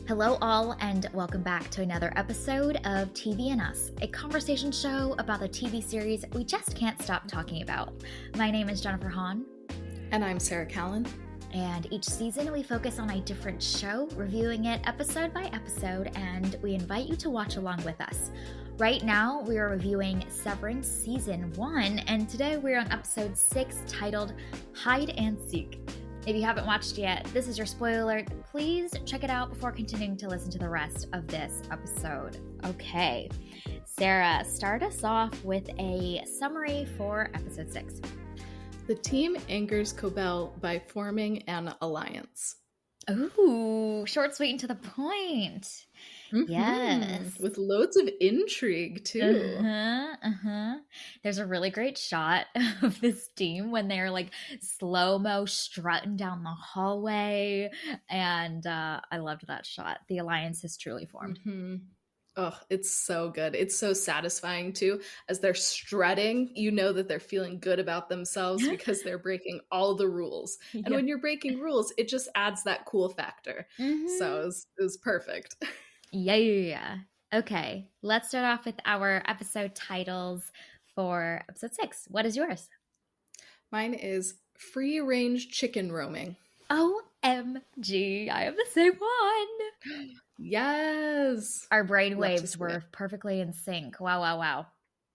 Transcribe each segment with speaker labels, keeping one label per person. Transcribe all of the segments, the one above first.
Speaker 1: Hello, all, and welcome back to another episode of TV and Us, a conversation show about the TV series we just can't stop talking about. My name is Jennifer Hahn.
Speaker 2: And I'm Sarah Callan.
Speaker 1: And each season we focus on a different show, reviewing it episode by episode, and we invite you to watch along with us. Right now, we are reviewing Severance Season 1, and today we're on Episode 6 titled Hide and Seek. If you haven't watched yet, this is your spoiler alert. Please check it out before continuing to listen to the rest of this episode. Okay, Sarah, start us off with a summary for Episode 6.
Speaker 2: The team angers Cobell by forming an alliance.
Speaker 1: Ooh, short, sweet, and to the point.
Speaker 2: Mm-hmm.
Speaker 1: Yes.
Speaker 2: With loads of intrigue, too.
Speaker 1: There's a really great shot of this team when they're like slow-mo strutting down the hallway. And I loved that shot. The alliance has truly formed.
Speaker 2: Mm-hmm. Oh, it's so good. It's so satisfying, too. As they're strutting, you know that they're feeling good about themselves because they're breaking all the rules. And when you're breaking rules, it just adds that cool factor.
Speaker 1: Mm-hmm.
Speaker 2: So it was perfect.
Speaker 1: Yeah. Okay, let's start off with our episode titles for Episode 6. What is yours?
Speaker 2: Mine is Free Range Chicken Roaming.
Speaker 1: OMG, I have the same one.
Speaker 2: Yes.
Speaker 1: Our brainwaves were perfectly in sync. Wow.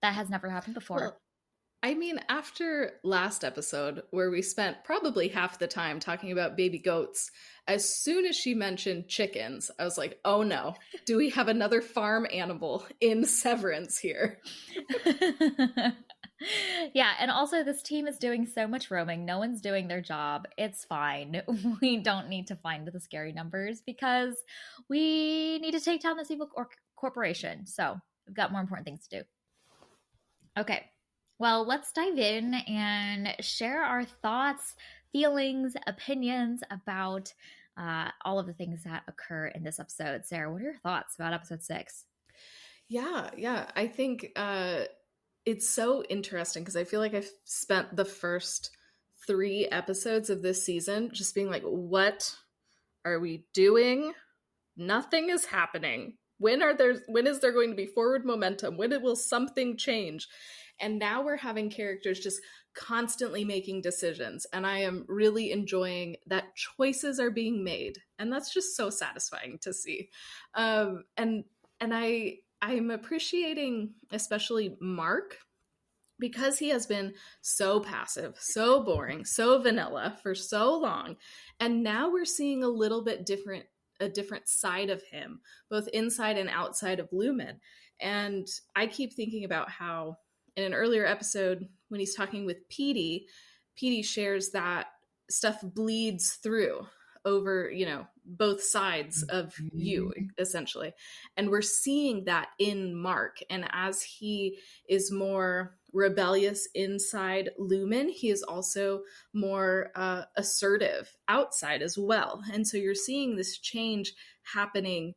Speaker 1: That has never happened before.
Speaker 2: Well, I mean, after last episode, where we spent probably half the time talking about baby goats, as soon as she mentioned chickens, I was like, oh no, do we have another farm animal in Severance here?
Speaker 1: Yeah, and also this team is doing so much roaming. No one's doing their job. It's fine. We don't need to find the scary numbers because we need to take down this evil corporation. So we've got more important things to do. Okay, well, let's dive in and share our thoughts, feelings, opinions about all of the things that occur in this episode. Sarah, what are your thoughts about Episode 6?
Speaker 2: Yeah. I think it's so interesting because I feel like I've spent the first 3 episodes of this season just being like, what are we doing? Nothing is happening. When is there going to be forward momentum? When will something change? And now we're having characters just constantly making decisions. And I am really enjoying that choices are being made. And that's just so satisfying to see. And I'm appreciating especially Mark because he has been so passive, so boring, so vanilla for so long. And now we're seeing a little bit a different side of him, both inside and outside of Lumen. And I keep thinking about how in an earlier episode, when he's talking with Petey shares that stuff bleeds through over, both sides of you, essentially. And we're seeing that in Mark. And as he is more rebellious inside Lumen, he is also more assertive outside as well. And so you're seeing this change happening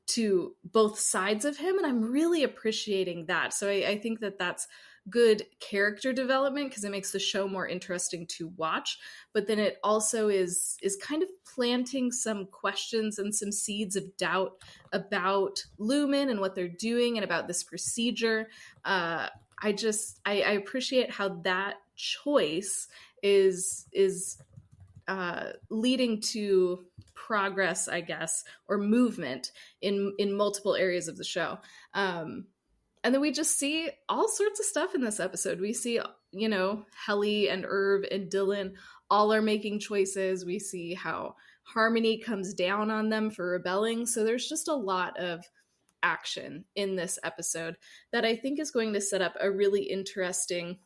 Speaker 2: to both sides of him, and I'm really appreciating that. So I think that that's good character development because it makes the show more interesting to watch, but then it also is kind of planting some questions and some seeds of doubt about Lumen and what they're doing and about this procedure. I appreciate how that choice is leading to progress, I guess, or movement in multiple areas of the show. And then we just see all sorts of stuff in this episode. We see, Helly and Irv and Dylan all are making choices. We see how Harmony comes down on them for rebelling. So there's just a lot of action in this episode that I think is going to set up a really interesting,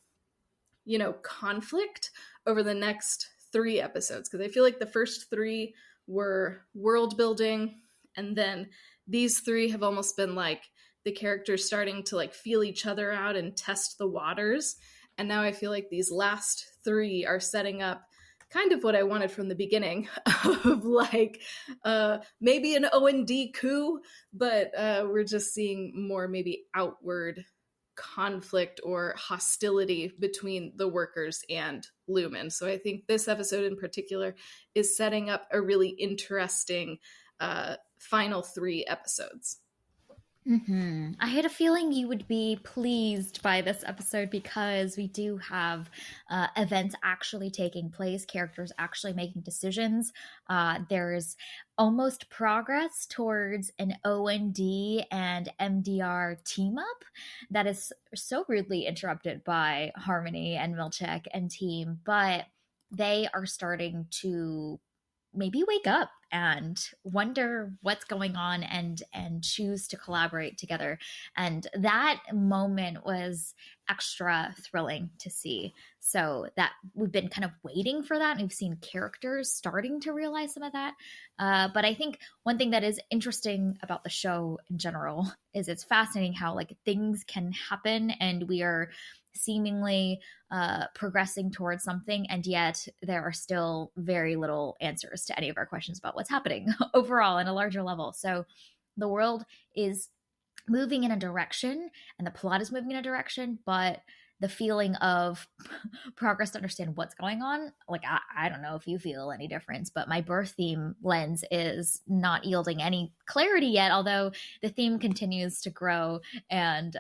Speaker 2: conflict over the next 3 episodes. Because I feel like the first 3 were world building, and then these 3 have almost been like the characters starting to like feel each other out and test the waters. And now I feel like these last 3 are setting up kind of what I wanted from the beginning of like maybe an O&D coup, but we're just seeing more maybe outward conflict or hostility between the workers and Lumen. So I think this episode in particular is setting up a really interesting final 3 episodes.
Speaker 1: I had a feeling you would be pleased by this episode because we do have events actually taking place, characters actually making decisions. There's almost progress towards an OND and MDR team up that is so rudely interrupted by Harmony and Milchek and team, but they are starting to maybe wake up and wonder what's going on and choose to collaborate together. And that moment was extra thrilling to see. So that we've been kind of waiting for that, and we've seen characters starting to realize some of that. But I think one thing that is interesting about the show in general is it's fascinating how like things can happen and we are seemingly progressing towards something, and yet there are still very little answers to any of our questions about what's happening overall in a larger level. So the world is moving in a direction and the plot is moving in a direction, but the feeling of progress to understand what's going on, like I don't know if you feel any difference, but my birth theme lens is not yielding any clarity yet, although the theme continues to grow and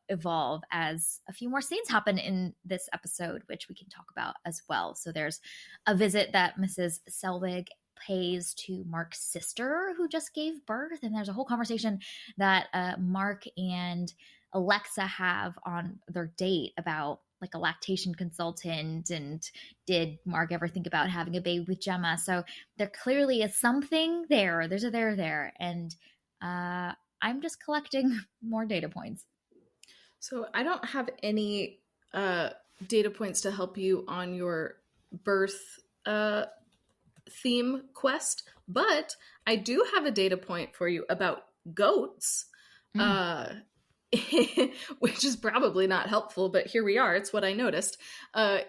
Speaker 1: evolve as a few more scenes happen in this episode, which we can talk about as well. So there's a visit that Mrs. Selvig pays to Mark's sister who just gave birth, and there's a whole conversation that Mark and Alexa have on their date about like a lactation consultant, and did Mark ever think about having a baby with Gemma? So there clearly is something there. There's a there, and I'm just collecting more data points.
Speaker 2: So I don't have any data points to help you on your birth theme quest, but I do have a data point for you about goats. Which is probably not helpful, but here we are. It's what I noticed.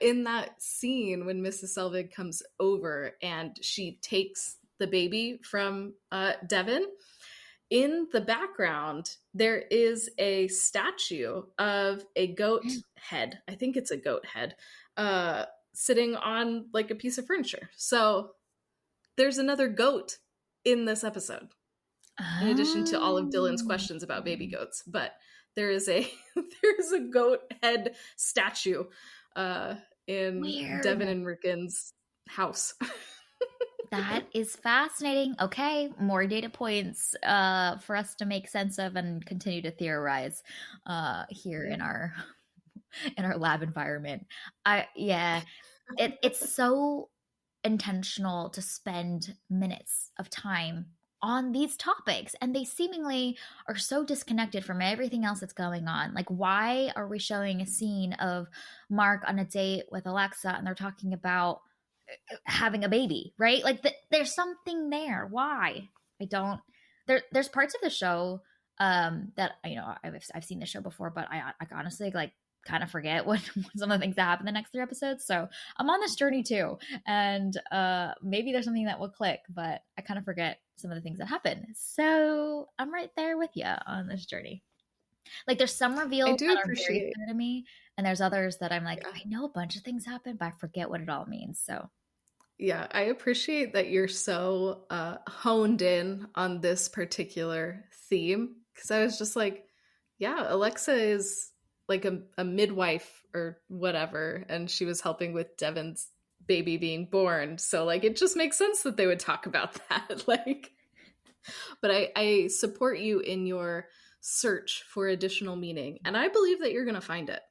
Speaker 2: In that scene when Mrs. Selvig comes over and she takes the baby from Devin, in the background, there is a statue of a goat head. I think it's a goat head, sitting on like a piece of furniture. So there's another goat in this episode, in addition to all of Dylan's questions about baby goats. But there is a goat head statue in
Speaker 1: Weird.
Speaker 2: Devin and Rickon's house.
Speaker 1: That is fascinating. Okay, more data points for us to make sense of and continue to theorize here in our lab environment. It's so intentional to spend minutes of time on these topics, and they seemingly are so disconnected from everything else that's going on. Like, why are we showing a scene of Mark on a date with Alexa and they're talking about having a baby, right? Like there's something there. Why? I don't there's parts of the show that I've seen the show before, but I honestly like kind of forget what some of the things that happen in the next 3 episodes. So I'm on this journey too, and maybe there's something that will click, but I kind of forget some of the things that happen. So I'm right there with you on this journey. Like there's some reveals that are very clear to me, and there's others that I'm like, I know a bunch of things happen, but I forget what it all means. So
Speaker 2: yeah, I appreciate that you're so honed in on this particular theme, because I was just like, yeah, Alexa is like a midwife or whatever, and she was helping with Devin's baby being born. So like it just makes sense that they would talk about that. Like, but I support you in your search for additional meaning, and I believe that you're going to find it.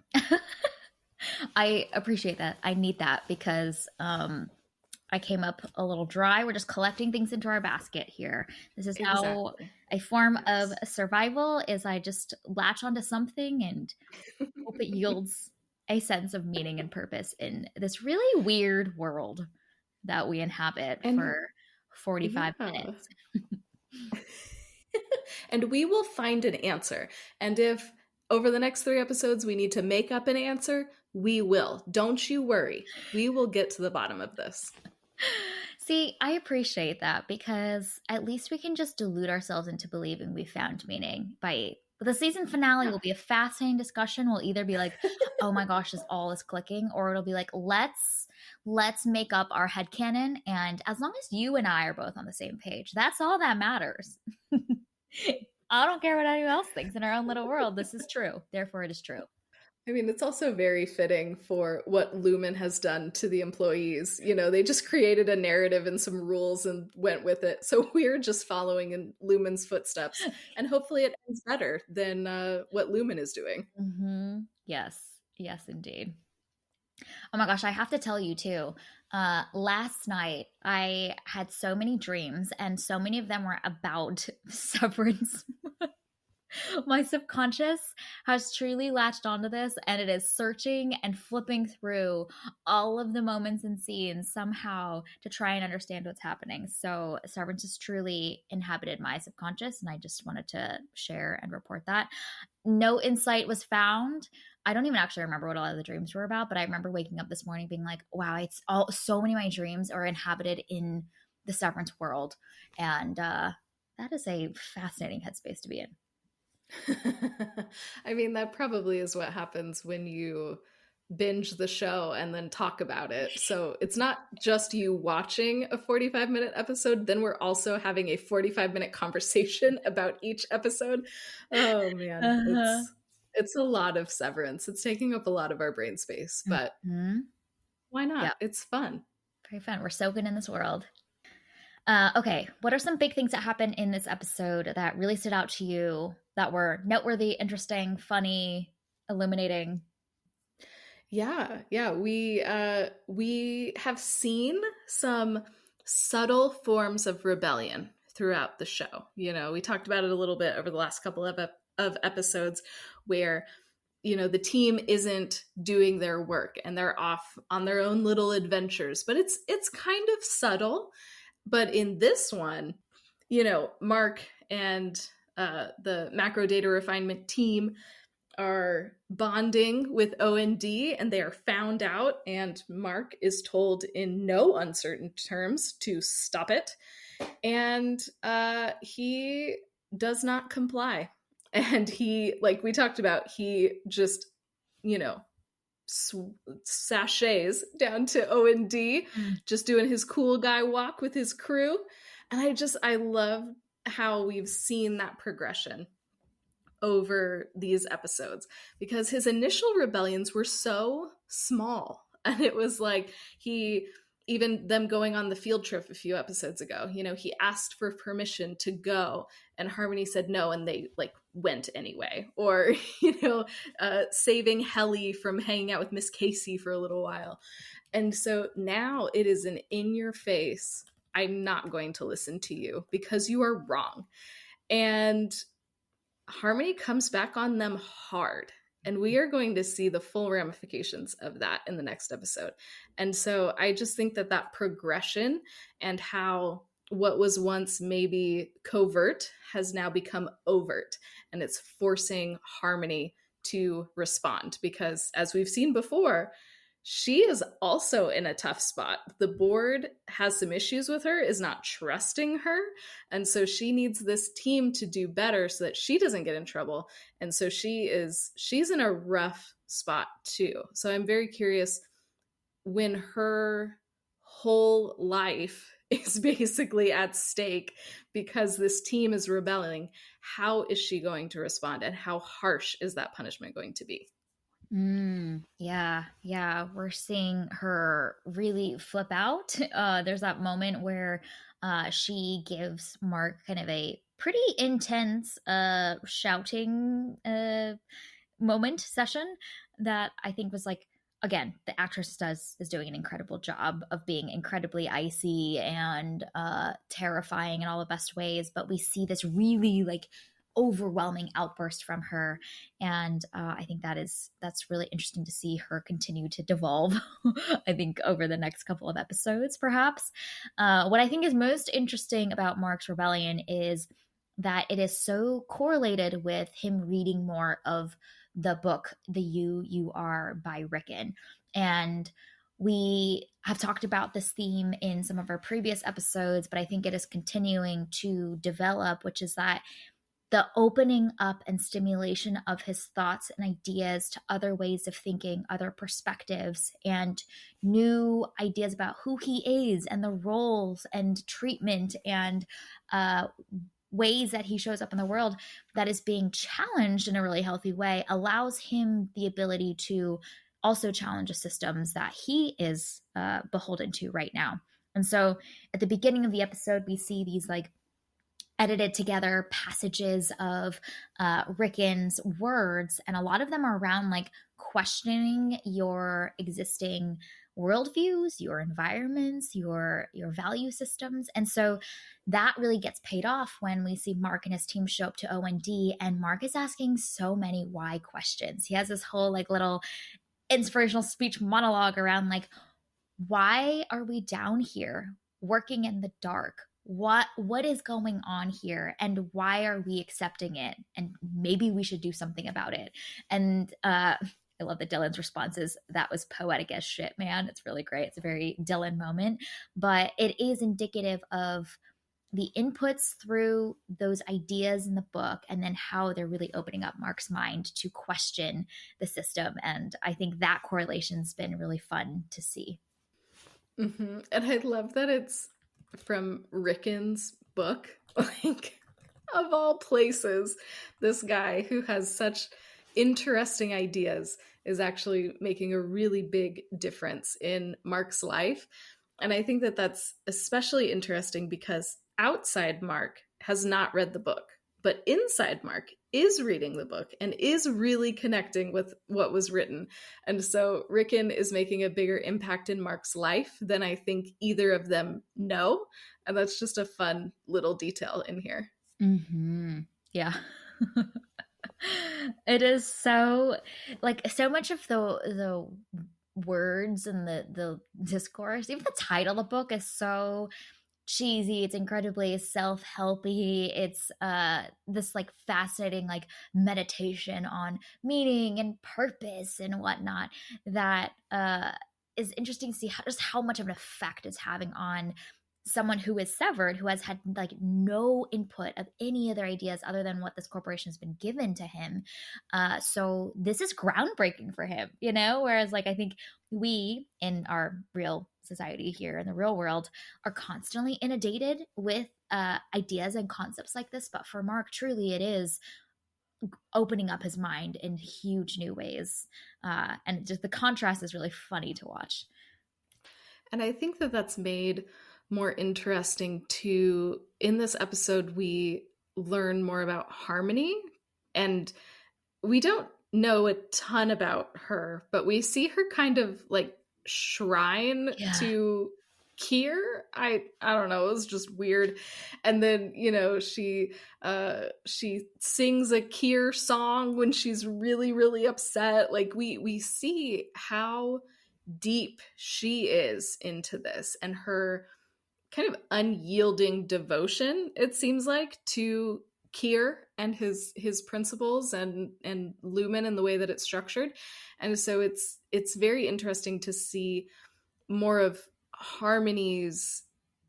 Speaker 1: I appreciate that. I need that because I came up a little dry. We're just collecting things into our basket here. This is how a form of survival is. I just latch onto something and hope it yields a sense of meaning and purpose in this really weird world that we inhabit for 45 minutes.
Speaker 2: And we will find an answer. And if over the next 3 episodes we need to make up an answer, we will. Don't you worry. We will get to the bottom of this.
Speaker 1: See, I appreciate that because at least we can just delude ourselves into believing we found meaning by the season finale will be a fascinating discussion. We'll either be like, oh my gosh, this all is clicking, or it'll be like, let's let's make up our headcanon. And as long as you and I are both on the same page, that's all that matters. I don't care what anyone else thinks in our own little world. This is true. Therefore, it is true.
Speaker 2: I mean, it's also very fitting for what Lumen has done to the employees. You know, they just created a narrative and some rules and went with it. So we're just following in Lumen's footsteps. And hopefully it ends better than what Lumen is doing.
Speaker 1: Mm-hmm. Yes. Yes, indeed. Oh my gosh, I have to tell you too. Last night I had so many dreams, and so many of them were about severance. My subconscious has truly latched onto this, and it is searching and flipping through all of the moments and scenes somehow to try and understand what's happening. So Severance has truly inhabited my subconscious, and I just wanted to share and report that. No insight was found. I don't even actually remember what a lot of the dreams were about, but I remember waking up this morning being like, wow, it's all, so many of my dreams are inhabited in the Severance world. And that is a fascinating headspace to be in.
Speaker 2: I mean, that probably is what happens when you binge the show and then talk about it. So it's not just you watching a 45-minute episode, then we're also having a 45-minute conversation about each episode. Oh man, it's a lot of Severance. It's taking up a lot of our brain space, but why not? Yep. It's fun.
Speaker 1: Very fun. We're soaking in this world. Okay, what are some big things that happened in this episode that really stood out to you, that were noteworthy, interesting, funny, illuminating?
Speaker 2: Yeah. We have seen some subtle forms of rebellion throughout the show. You know, we talked about it a little bit over the last couple of episodes where, you know, the team isn't doing their work and they're off on their own little adventures, but it's kind of subtle. But in this one, you know, Mark and the macro data refinement team are bonding with O&D, and they are found out, and Mark is told in no uncertain terms to stop it. And he does not comply. And he, like we talked about, he just, you know, sachets down to O&D, just doing his cool guy walk with his crew. And I love how we've seen that progression over these episodes, because his initial rebellions were so small. And it was like even them going on the field trip a few episodes ago, you know, he asked for permission to go and Harmony said no, and they like went anyway. Or, you know, saving Helly from hanging out with Miss Casey for a little while. And so now it is an in your face, I'm not going to listen to you because you are wrong. And Harmony comes back on them hard. And we are going to see the full ramifications of that in the next episode. And so I just think that progression and how what was once maybe covert has now become overt. And it's forcing Harmony to respond. Because as we've seen before, she is also in a tough spot. The board has some issues with her, is not trusting her. And so she needs this team to do better so that she doesn't get in trouble. And so she's in a rough spot too. So I'm very curious, when her whole life is basically at stake because this team is rebelling, how is she going to respond? And how harsh is that punishment going to be?
Speaker 1: Yeah. We're seeing her really flip out. There's that moment where she gives Mark kind of a pretty intense shouting moment session that I think was like, again, the actress is doing an incredible job of being incredibly icy and terrifying in all the best ways. But we see this really like overwhelming outburst from her, and I think that's really interesting to see her continue to devolve. I think over the next couple of episodes, perhaps. What I think is most interesting about Mark's rebellion is that it is so correlated with him reading more of the book The You Are by Rickon. And we have talked about this theme in some of our previous episodes, but I think it is continuing to develop, which is that the opening up and stimulation of his thoughts and ideas to other ways of thinking, other perspectives, and new ideas about who he is and the roles and treatment and ways that he shows up in the world that is being challenged in a really healthy way allows him the ability to also challenge the systems that he is beholden to right now. And so at the beginning of the episode, we see these like edited together passages of Rickon's words, and a lot of them are around like questioning your existing worldviews, your environments, your value systems. And so that really gets paid off when we see Mark and his team show up to OND, and Mark is asking so many why questions. He has this whole like little inspirational speech monologue around like, why are we down here working in the dark? What is going on here, and why are we accepting it, and maybe we should do something about it. And I love that Dylan's response is, that was poetic as shit, man. It's really great. It's a very Dylan moment, but it is indicative of the inputs through those ideas in the book, and then how they're really opening up Mark's mind to question the system. And I think that correlation's been really fun to see.
Speaker 2: Mm-hmm. And I love that it's from Rickon's book. Like, of all places, this guy who has such interesting ideas is actually making a really big difference in Mark's life. And I think that that's especially interesting because outside Mark has not read the book, but inside Mark is reading the book and is really connecting with what was written. And so Rickon is making a bigger impact in Mark's life than I think either of them know. And that's just a fun little detail in here.
Speaker 1: Mm-hmm. Yeah. It is so, like, so much of the words and the discourse, even the title of the book is so cheesy. It's incredibly self-helpy. It's this like fascinating like meditation on meaning and purpose and whatnot that is interesting to see just how much of an effect it's having on someone who is severed, who has had like no input of any other ideas other than what this corporation has been given to him. So this is groundbreaking for him, you know? Whereas like I think we in our real society here in the real world are constantly inundated with ideas and concepts like this. But for Mark, truly it is opening up his mind in huge new ways. And just the contrast is really funny to watch.
Speaker 2: And I think that that's made more interesting too. In this episode, we learn more about Harmony, and we don't know a ton about her, but we see her kind of like shrine to Kier. I don't know, it was just weird. And then, you know, she sings a Kier song when she's really, really upset. Like we see how deep she is into this, and her kind of unyielding devotion, it seems like, to Kier and his principles and Lumen and the way that it's structured. And so it's very interesting to see more of Harmony's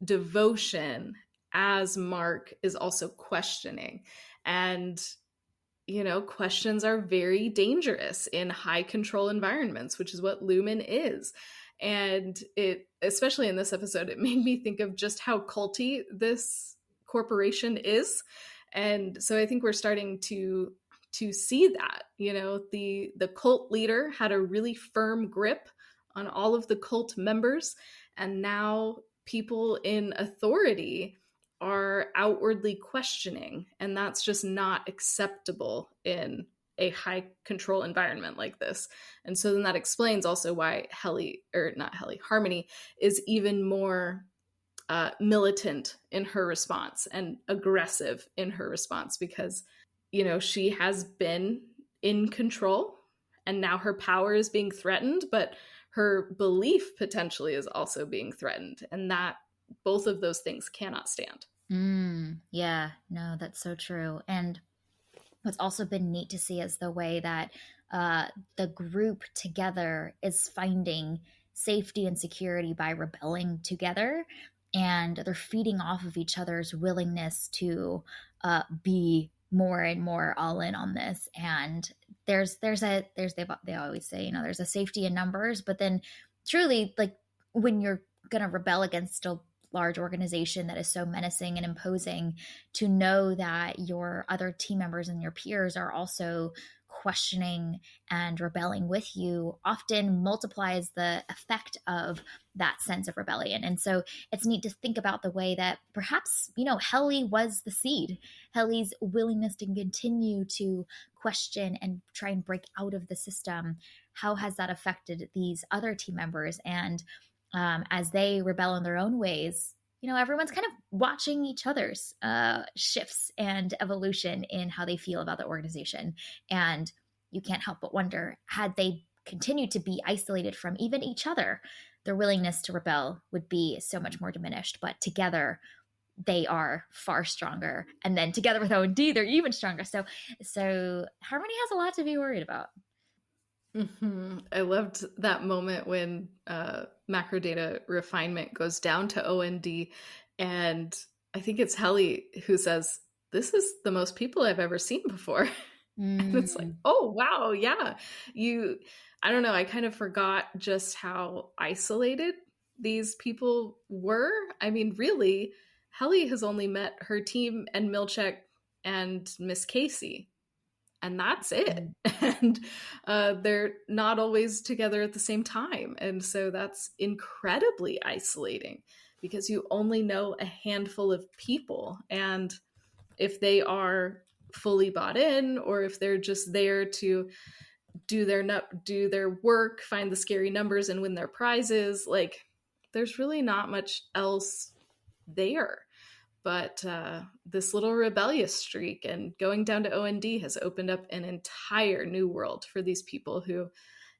Speaker 2: devotion as Mark is also questioning. And you know, questions are very dangerous in high control environments, which is what Lumen is. And it, especially in this episode, it made me think of just how culty this corporation is. And so I think we're starting to see that, you know, the cult leader had a really firm grip on all of the cult members, and now people in authority are outwardly questioning, and that's just not acceptable in a high control environment like this. And so then that explains also why Harmony is even more militant in her response and aggressive in her response, because, you know, she has been in control and now her power is being threatened, but her belief potentially is also being threatened. And that both of those things cannot stand.
Speaker 1: Yeah, no, that's so true. And what's also been neat to see is the way that the group together is finding safety and security by rebelling together. And they're feeding off of each other's willingness to be more and more all in on this. And they always say, you know, there's a safety in numbers, but then truly, like, when you're going to rebel against a large organization that is so menacing and imposing, to know that your other team members and your peers are also questioning and rebelling with you often multiplies the effect of that sense of rebellion. And so it's neat to think about the way that perhaps, you know, Helly was the seed. Helly's willingness to continue to question and try and break out of the system. How has that affected these other team members? And as they rebel in their own ways, you know, everyone's kind of watching each other's shifts and evolution in how they feel about the organization. And you can't help but wonder, had they continued to be isolated from even each other, their willingness to rebel would be so much more diminished. But together, they are far stronger. And then together with O&D, they're even stronger. So Harmony has a lot to be worried about.
Speaker 2: Mm-hmm. I loved that moment when macrodata refinement goes down to OND, and I think it's Helly who says, "This is the most people I've ever seen before." And it's like, oh wow, yeah. I don't know, I kind of forgot just how isolated these people were. I mean, really, Helly has only met her team and Milchek and Miss Casey, and that's it. And they're not always together at the same time. And so that's incredibly isolating because you only know a handful of people. And if they are fully bought in, or if they're just there to do their work, find the scary numbers and win their prizes, like, there's really not much else there. But this little rebellious streak and going down to OND has opened up an entire new world for these people who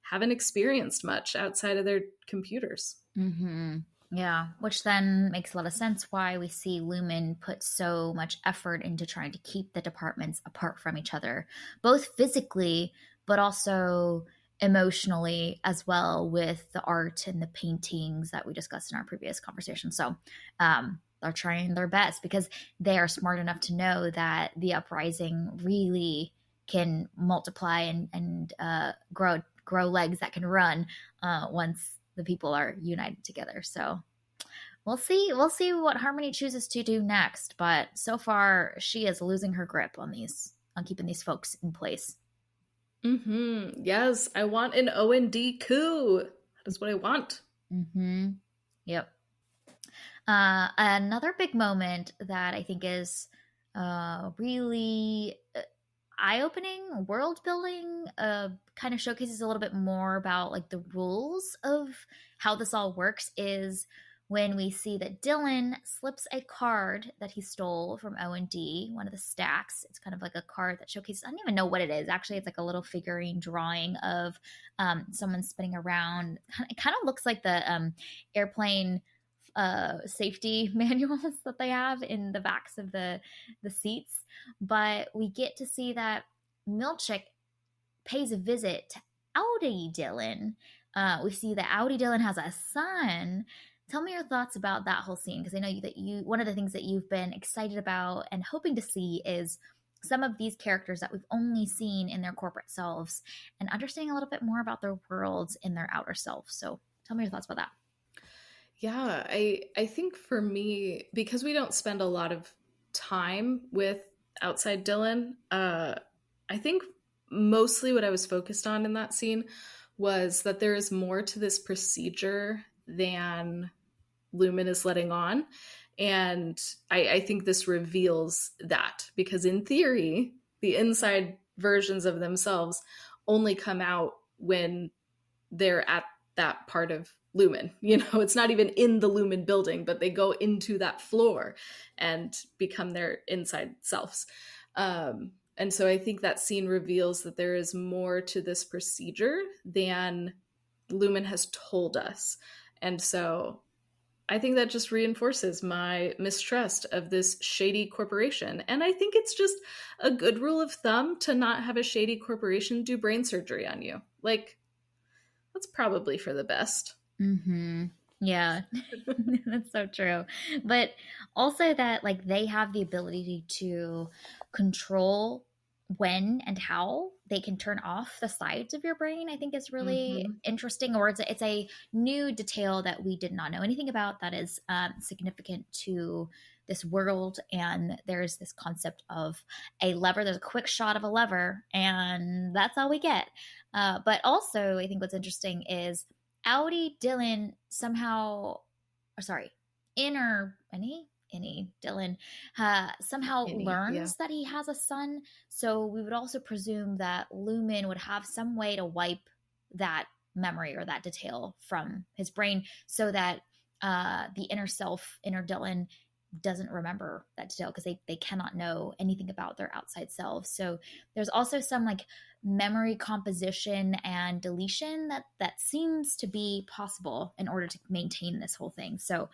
Speaker 2: haven't experienced much outside of their computers.
Speaker 1: Mm-hmm. Yeah, which then makes a lot of sense why we see Lumen put so much effort into trying to keep the departments apart from each other, both physically, but also emotionally as well, with the art and the paintings that we discussed in our previous conversation. So they're trying their best because they are smart enough to know that the uprising really can multiply and grow legs that can run once the people are united together. So we'll see what Harmony chooses to do next, but so far she is losing her grip on keeping these folks in place.
Speaker 2: Mm-hmm. Yes, I want an OND coup. That is what I want.
Speaker 1: Mm-hmm. Yep. Another big moment that I think is really eye-opening, world building, kind of showcases a little bit more about like the rules of how this all works, is when we see that Dylan slips a card that he stole from O&D, one of the stacks. It's kind of like a card that showcases, I don't even know what it is. Actually, it's like a little figurine drawing of someone spinning around. It kind of looks like the airplane safety manuals that they have in the backs of the seats. But we get to see that Milchek pays a visit to Audi Dylan. We see that Audi Dylan has a son. Tell me your thoughts about that whole scene, because I know that one of the things that you've been excited about and hoping to see is some of these characters that we've only seen in their corporate selves and understanding a little bit more about their worlds in their outer self. So tell me your thoughts about that.
Speaker 2: Yeah, I think for me, because we don't spend a lot of time with outside Dylan, I think mostly what I was focused on in that scene was that there is more to this procedure than Lumen is letting on. And I think this reveals that, because in theory, the inside versions of themselves only come out when they're at that part of Lumen. You know, it's not even in the Lumen building, but they go into that floor and become their inside selves. And so I think that scene reveals that there is more to this procedure than Lumen has told us. And so I think that just reinforces my mistrust of this shady corporation. And I think it's just a good rule of thumb to not have a shady corporation do brain surgery on you. Like, that's probably for the best.
Speaker 1: Mm-hmm. Yeah, that's so true. But also that, like, they have the ability to control when and how they can turn off the sides of your brain, I think is really
Speaker 2: Mm-hmm.
Speaker 1: interesting. Or it's a new detail that we did not know anything about that is significant to this world. And there's this concept of a lever. There's a quick shot of a lever, and that's all we get. But also, I think what's interesting is Audi Dylan somehow, or sorry, inner any Dylan somehow
Speaker 2: Yeah.
Speaker 1: learns that he has a son. So we would also presume that Lumen would have some way to wipe that memory or that detail from his brain so that the inner self, inner Dylan, doesn't remember that detail because they cannot know anything about their outside selves. So there's also some like memory composition and deletion that seems to be possible in order to maintain this whole thing. So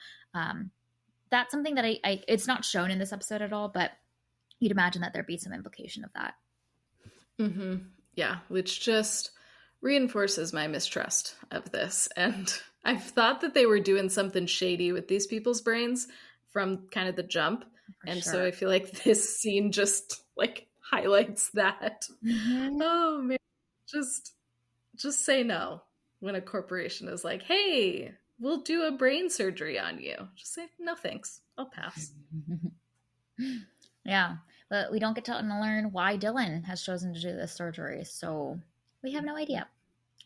Speaker 1: that's something that I it's not shown in this episode at all, but you'd imagine that there'd be some implication of that.
Speaker 2: Mm-hmm. Yeah, which just reinforces my mistrust of this. And I've thought that they were doing something shady with these people's brains from kind of the jump.
Speaker 1: For
Speaker 2: And
Speaker 1: sure.
Speaker 2: so I feel like this scene just like highlights that.
Speaker 1: Mm-hmm.
Speaker 2: Oh man, just say no when a corporation is like, "Hey, we'll do a brain surgery on you." Just say no thanks. I'll pass.
Speaker 1: Yeah, but we don't get to learn why Dylan has chosen to do this surgery, so we have no idea.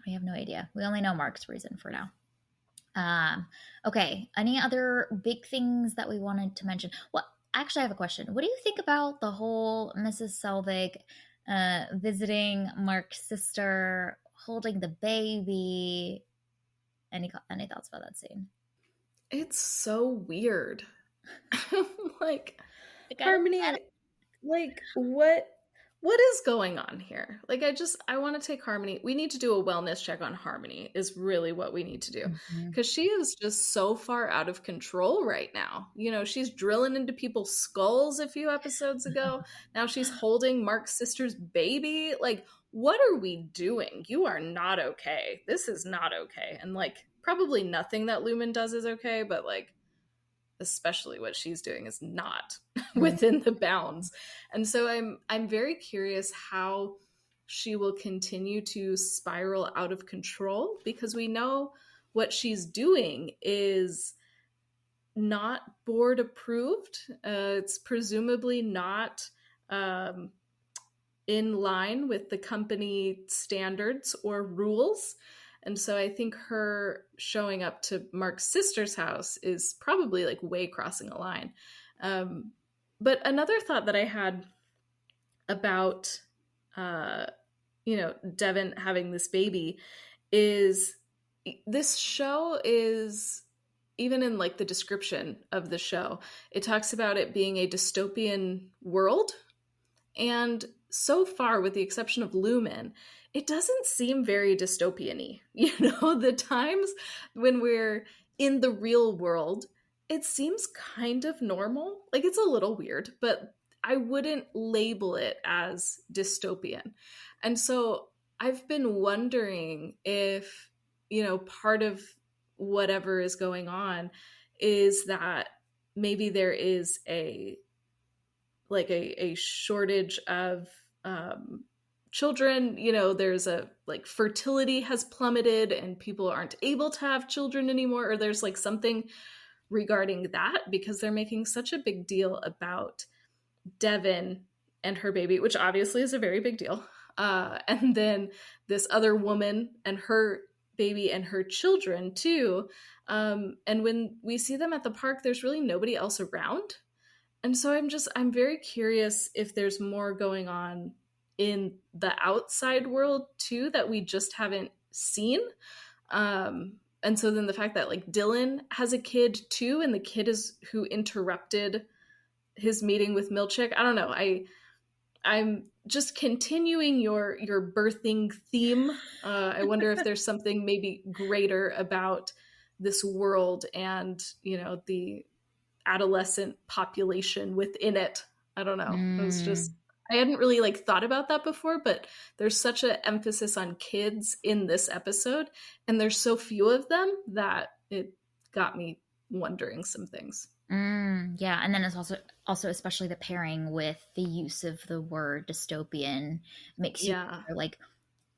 Speaker 1: We have no idea. We only know Mark's reason for now. Okay, any other big things that we wanted to mention? Well, actually, I have a question. What do you think about the whole Mrs. Selvig visiting Mark's sister, holding the baby? Any thoughts about that scene?
Speaker 2: It's so weird. Like,
Speaker 1: Like, I don't
Speaker 2: Harmony,
Speaker 1: get it.
Speaker 2: like what is going on here? Like I want to take Harmony. We need to do a wellness check on Harmony is really what we need to do.
Speaker 1: Mhm.
Speaker 2: Cuz she is just so far out of control right now. You know, she's drilling into people's skulls a few episodes ago. Now she's holding Mark's sister's baby. Like, what are we doing? You are not okay. This is not okay. And like probably nothing that Lumen does is okay, but like especially what she's doing is not within the bounds. And so I'm very curious how she will continue to spiral out of control because we know what she's doing is not board approved. It's presumably not um, in line with the company standards or rules. And so I think her showing up to Mark's sister's house is probably like way crossing a line. But another thought that I had about, uh, Devin having this baby is this show is, even in like the description of the show, it talks about it being a dystopian world. And so far, with the exception of Lumen, it doesn't seem very dystopian-y. You know, the times when we're in the real world, it seems kind of normal. Like it's a little weird, but I wouldn't label it as dystopian. And so I've been wondering if, part of whatever is going on is that maybe there is a shortage of children. There's a like fertility has plummeted and people aren't able to have children anymore, or there's like something regarding that because they're making such a big deal about Devin and her baby, which obviously is a very big deal, and then this other woman and her baby and her children too, and when we see them at the park there's really nobody else around. And so I'm very curious if there's more going on in the outside world too that we just haven't seen. And so then the fact that like Dylan has a kid too, and the kid is who interrupted his meeting with Milchick. I don't know. I'm just continuing your birthing theme. I wonder if there's something maybe greater about this world and, the adolescent population within it. I don't know. It was just, I hadn't really like thought about that before, but there's such an emphasis on kids in this episode and there's so few of them that it got me wondering some things.
Speaker 1: Yeah, and then it's also especially the pairing with the use of the word dystopian makes you
Speaker 2: Yeah.
Speaker 1: wonder, like,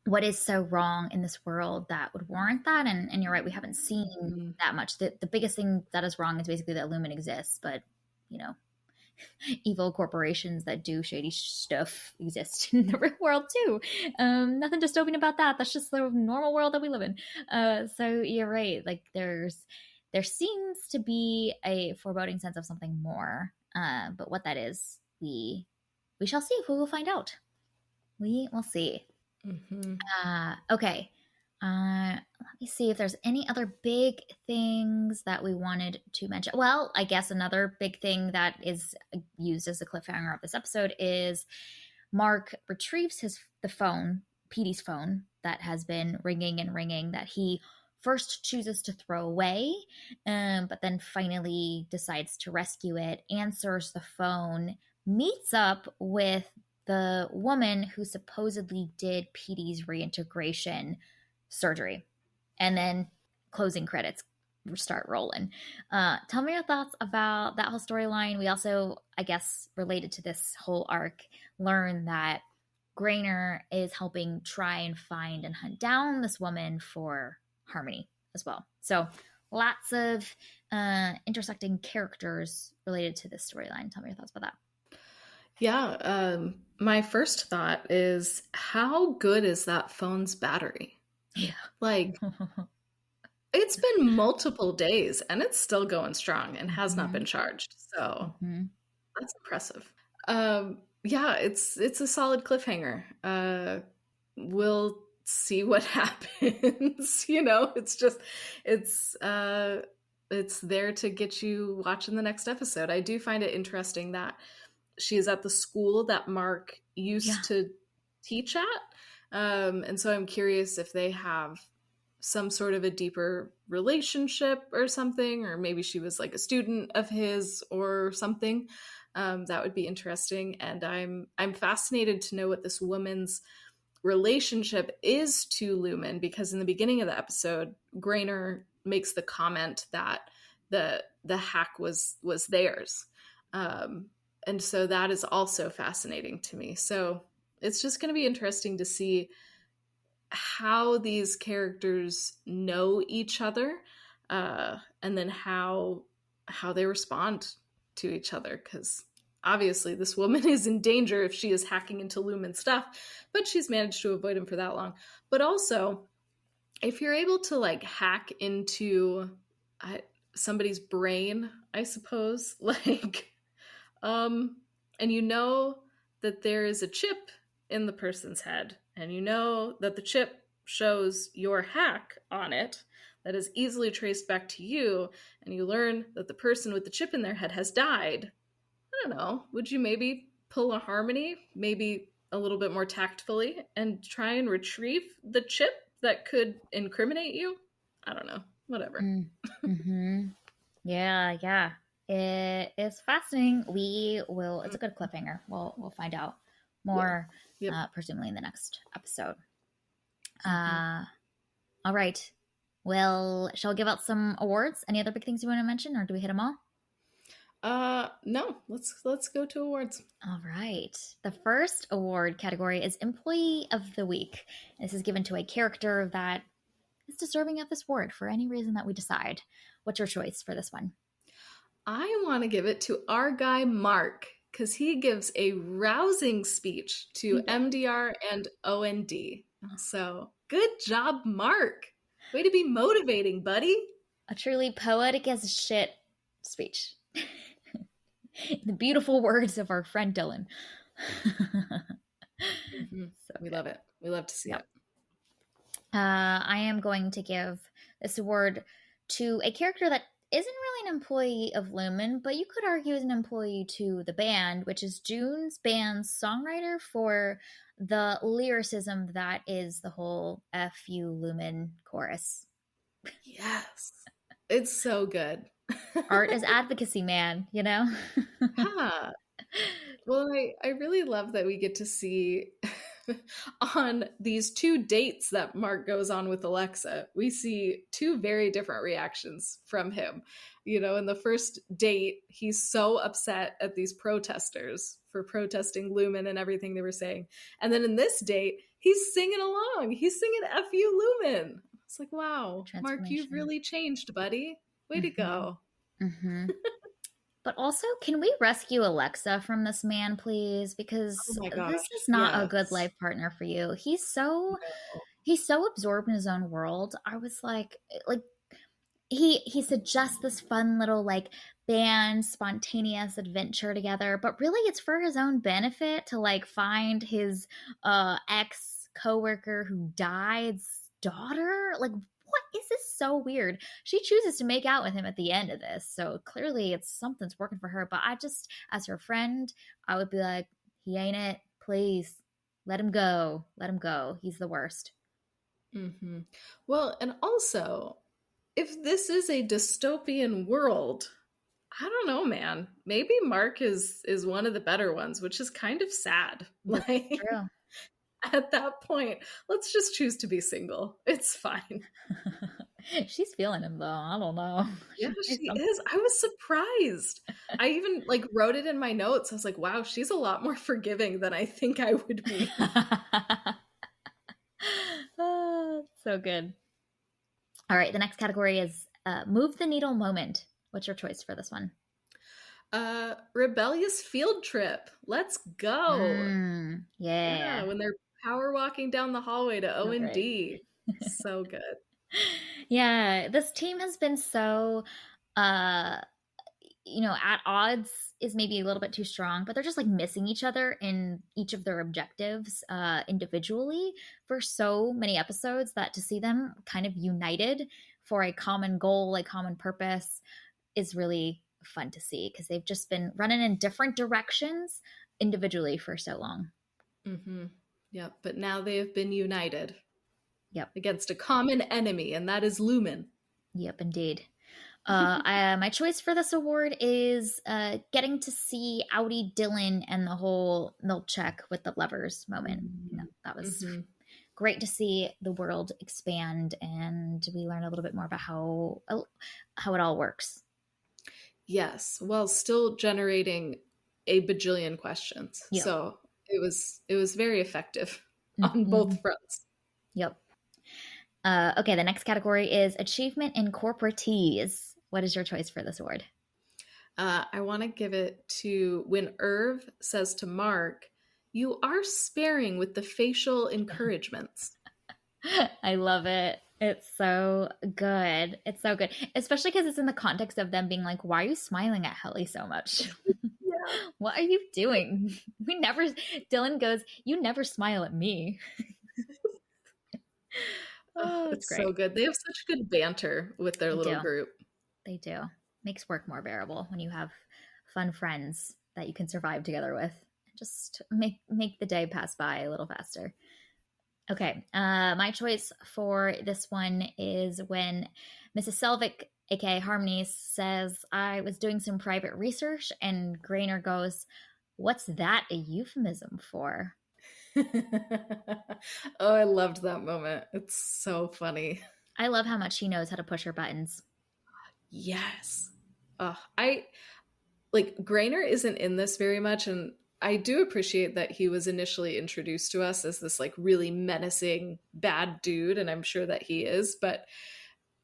Speaker 1: what is so wrong in this world that would warrant that? And you're right, we haven't seen
Speaker 2: Mhm.
Speaker 1: that much. The biggest thing that is wrong is basically that Lumen exists, but you know, evil corporations that do shady stuff exist in the real world too. Nothing dystopian about that. That's just the normal world that we live in. So you're right. Like there seems to be a foreboding sense of something more. But what that is, we shall see. We will find out. We will see.
Speaker 2: Mhm.
Speaker 1: Okay. Let me see if there's any other big things that we wanted to mention. Well, I guess another big thing that is used as a cliffhanger of this episode is Mark retrieves the phone, Petey's phone, that has been ringing and ringing that he first chooses to throw away, but then finally decides to rescue it, answers the phone, meets up with the woman who supposedly did Petey's reintegration surgery. And then closing credits start rolling. Tell me your thoughts about that whole storyline. We also, I guess, related to this whole arc, learn that Grainer is helping try and find and hunt down this woman for Harmony as well. So lots of intersecting characters related to this storyline. Tell me your thoughts about that.
Speaker 2: Yeah, my first thought is how good is that phone's battery?
Speaker 1: Yeah.
Speaker 2: Like, it's been multiple days and it's still going strong and has not
Speaker 1: Mm-hmm.
Speaker 2: been charged. So
Speaker 1: Mm-hmm.
Speaker 2: that's impressive. Yeah, it's a solid cliffhanger. We'll see what happens. It's just it's uh it's there to get you watching the next episode. I do find it interesting that she is at the school that Mark
Speaker 1: Yeah.
Speaker 2: used to teach at. And so I'm curious if they have some sort of a deeper relationship or something, or maybe she was like a student of his or something. That would be interesting. And I'm fascinated to know what this woman's relationship is to Lumen, because in the beginning of the episode, Grainer makes the comment that the hack was theirs. Um, and so that is also fascinating to me. So it's just going to be interesting to see how these characters know each other, and then how they respond to each other, because obviously this woman is in danger if she is hacking into Lumen stuff, but she's managed to avoid him for that long. But also, if you're able to like hack into somebody's brain, I suppose, like, and you know that there is a chip in the person's head, and you know that the chip shows your hack on it that is easily traced back to you, and you learn that the person with the chip in their head has died. I don't know, would you maybe pull a Harmony, maybe a little bit more tactfully, and try and retrieve the chip that could incriminate you? I don't know, whatever.
Speaker 1: Mm-hmm. Yeah, yeah. It is fascinating. We will. It's a good cliffhanger. We'll find out
Speaker 2: Yeah.
Speaker 1: more,
Speaker 2: Yep.
Speaker 1: presumably in the next episode.
Speaker 2: Mm-hmm.
Speaker 1: All right. Well, shall we give out some awards? Any other big things you want to mention, or do we hit them all?
Speaker 2: No, let's go to awards.
Speaker 1: All right. The first award category is Employee of the Week. This is given to a character that is deserving of this award for any reason that we decide. What's your choice for this one?
Speaker 2: I want to give it to our guy Mark, because he gives a rousing speech to MDR and OND. So good job, Mark. Way to be motivating, buddy.
Speaker 1: A truly poetic as shit speech. The beautiful words of our friend Dylan.
Speaker 2: Mm-hmm.
Speaker 1: So
Speaker 2: We
Speaker 1: good.
Speaker 2: love it. We love to see
Speaker 1: Yep.
Speaker 2: it.
Speaker 1: I am going to give this award to a character that isn't really an employee of Lumen, but you could argue is an employee to the band, which is June's band's songwriter for the lyricism that is the whole F you Lumen chorus.
Speaker 2: Yes. It's so good.
Speaker 1: Art is advocacy, man, you know?
Speaker 2: Yeah. Well, I really love that we get to see on these 2 dates that Mark goes on with Alexa, we see 2 very different reactions from him. You know, in the first date, he's so upset at these protesters for protesting Lumen and everything they were saying. And then in this date, he's singing along. He's singing F you Lumen. It's like, wow, Mark, you've really changed, buddy. Way to go.
Speaker 1: Mm-hmm. But also, can we rescue Alexa from this man, please? Because
Speaker 2: Oh my gosh,
Speaker 1: this is not a
Speaker 2: yes.
Speaker 1: good life partner for you. He's so absorbed in his own world. I was like he suggests this fun little like band spontaneous adventure together, but really it's for his own benefit to like find his ex coworker who died's daughter. Like, what is this? So weird. She chooses to make out with him at the end of this, so clearly it's something's working for her. But I just, as her friend, I would be like, he ain't it. Please let him go. Let him go. He's the worst.
Speaker 2: Mm-hmm. Well, and also, if this is a dystopian world, I don't know, man. Maybe Mark is one of the better ones, which is kind of sad.
Speaker 1: That's
Speaker 2: like
Speaker 1: true.
Speaker 2: At that point, let's just choose to be single. It's fine.
Speaker 1: She's feeling him though. I don't know.
Speaker 2: Yeah, she is. I was surprised. I even like wrote it in my notes. I was like, wow, she's a lot more forgiving than I think I would be.
Speaker 1: Oh, so good. All right, the next category is move the needle moment. What's your choice for this one?
Speaker 2: Rebellious field trip. Let's go.
Speaker 1: Yeah.
Speaker 2: When they're power walking down the hallway to
Speaker 1: So
Speaker 2: O&D. So good.
Speaker 1: Yeah, this team has been so at odds is maybe a little bit too strong, but they're just like missing each other in each of their objectives individually for so many episodes, that to see them kind of united for a common goal, a common purpose, is really fun to see, because they've just been running in different directions individually for so long.
Speaker 2: Mm-hmm. Yep, but now they have been united.
Speaker 1: Yep.
Speaker 2: Against a common enemy, and that is Lumen.
Speaker 1: Yep, indeed. My choice for this award is getting to see Audi Dylan and the whole milk check with the levers moment. That was great to see the world expand, and we learn a little bit more about how it all works.
Speaker 2: Yes, well, still generating a bajillion questions. Yep. So it was very effective on both fronts.
Speaker 1: Yep. Okay, the next category is achievement in corporatees. What is your choice for this award?
Speaker 2: I want to give it to when Irv says to Mark, "You are sparing with the facial encouragements."
Speaker 1: I love it. It's so good. It's so good. Especially because it's in the context of them being like, why are you smiling at Helly so much?
Speaker 2: Yeah.
Speaker 1: What are you doing? Dylan goes, you never smile at me.
Speaker 2: Oh, it's great. So good. They have such good banter with their little group.
Speaker 1: They do. Makes work more bearable when you have fun friends that you can survive together with. Just make the day pass by a little faster. Okay, my choice for this one is when Mrs. Selvig, aka Harmony, says, I was doing some private research, and Grainer goes, what's that a euphemism for?
Speaker 2: Oh, I loved that moment. It's so funny.
Speaker 1: I love how much she knows how to push her buttons.
Speaker 2: Yes. Grainer isn't in this very much, and I do appreciate that he was initially introduced to us as this like really menacing bad dude, and I'm sure that he is, but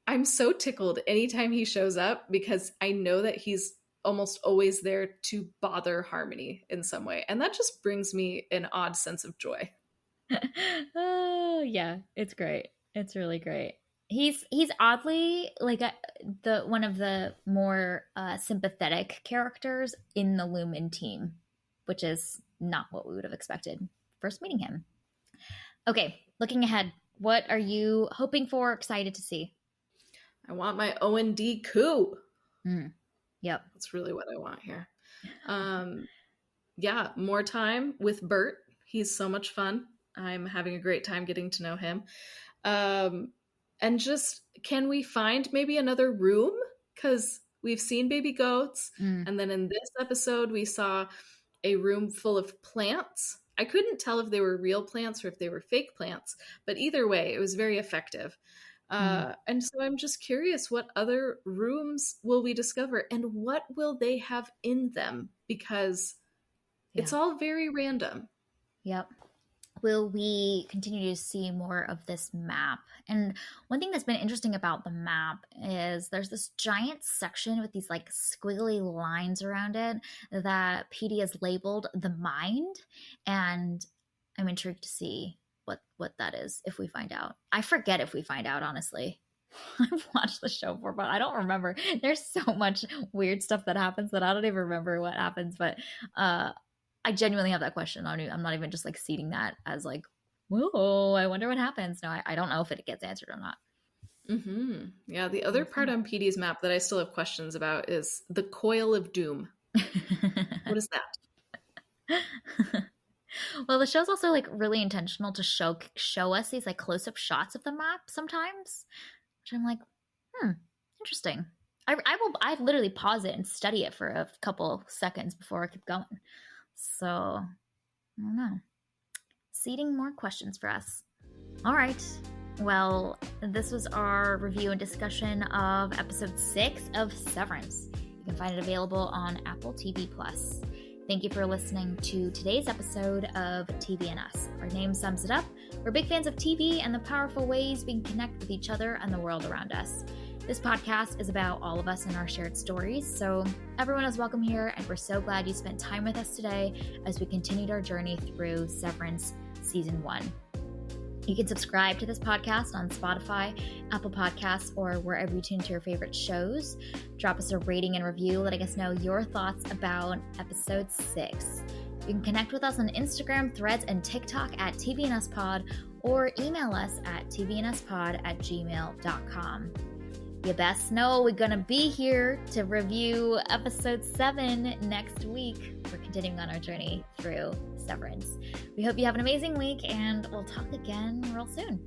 Speaker 2: I'm so tickled anytime he shows up, because I know that he's almost always there to bother Harmony in some way, and that just brings me an odd sense of joy.
Speaker 1: Oh yeah, it's great. It's really great. He's oddly like one of the more sympathetic characters in the Lumen team, which is not what we would have expected first meeting him. Okay, looking ahead, what are you hoping for, excited to see?
Speaker 2: I want my O&D coup.
Speaker 1: Yep.
Speaker 2: That's really what I want here. Yeah, more time with Bert. He's so much fun. I'm having a great time getting to know him. And just, can we find maybe another room? Because we've seen baby goats. And then in this episode, we saw a room full of plants. I couldn't tell if they were real plants or if they were fake plants, but either way, it was very effective. And so I'm just curious, what other rooms will we discover and what will they have in them? Because it's all very random.
Speaker 1: Yep. Will we continue to see more of this map? And one thing that's been interesting about the map is there's this giant section with these like squiggly lines around it that PD has labeled the mind. And I'm intrigued to see what that is if we find out. I forget if we find out, honestly. I've watched the show before, but I don't remember. There's so much weird stuff that happens that I don't even remember what happens. But I genuinely have that question. I'm not even just like seeding that as like, whoa, I wonder what happens. No, I don't know if it gets answered or not.
Speaker 2: Mm-hmm. Yeah, the other part on PD's map that I still have questions about is the coil of doom. What is that?
Speaker 1: Well, the show's also like really intentional to show us these like close-up shots of the map sometimes, which I'm like, interesting. I literally pause it and study it for a couple seconds before I keep going. So, I don't know. Seeding more questions for us. All right. Well, this was our review and discussion of episode 6 of Severance. You can find it available on Apple TV+. Thank you for listening to today's episode of TV and Us. Our name sums it up. We're big fans of TV and the powerful ways we can connect with each other and the world around us. This podcast is about all of us and our shared stories, so everyone is welcome here, and we're so glad you spent time with us today as we continued our journey through Severance Season 1. You can subscribe to this podcast on Spotify, Apple Podcasts, or wherever you tune to your favorite shows. Drop us a rating and review, letting us know your thoughts about Episode 6. You can connect with us on Instagram, Threads, and TikTok at TVNUsPod, or email us at tvnuspod@gmail.com. You best know we're going to be here to review episode 7 next week. We're continuing on our journey through Severance. We hope you have an amazing week, and we'll talk again real soon.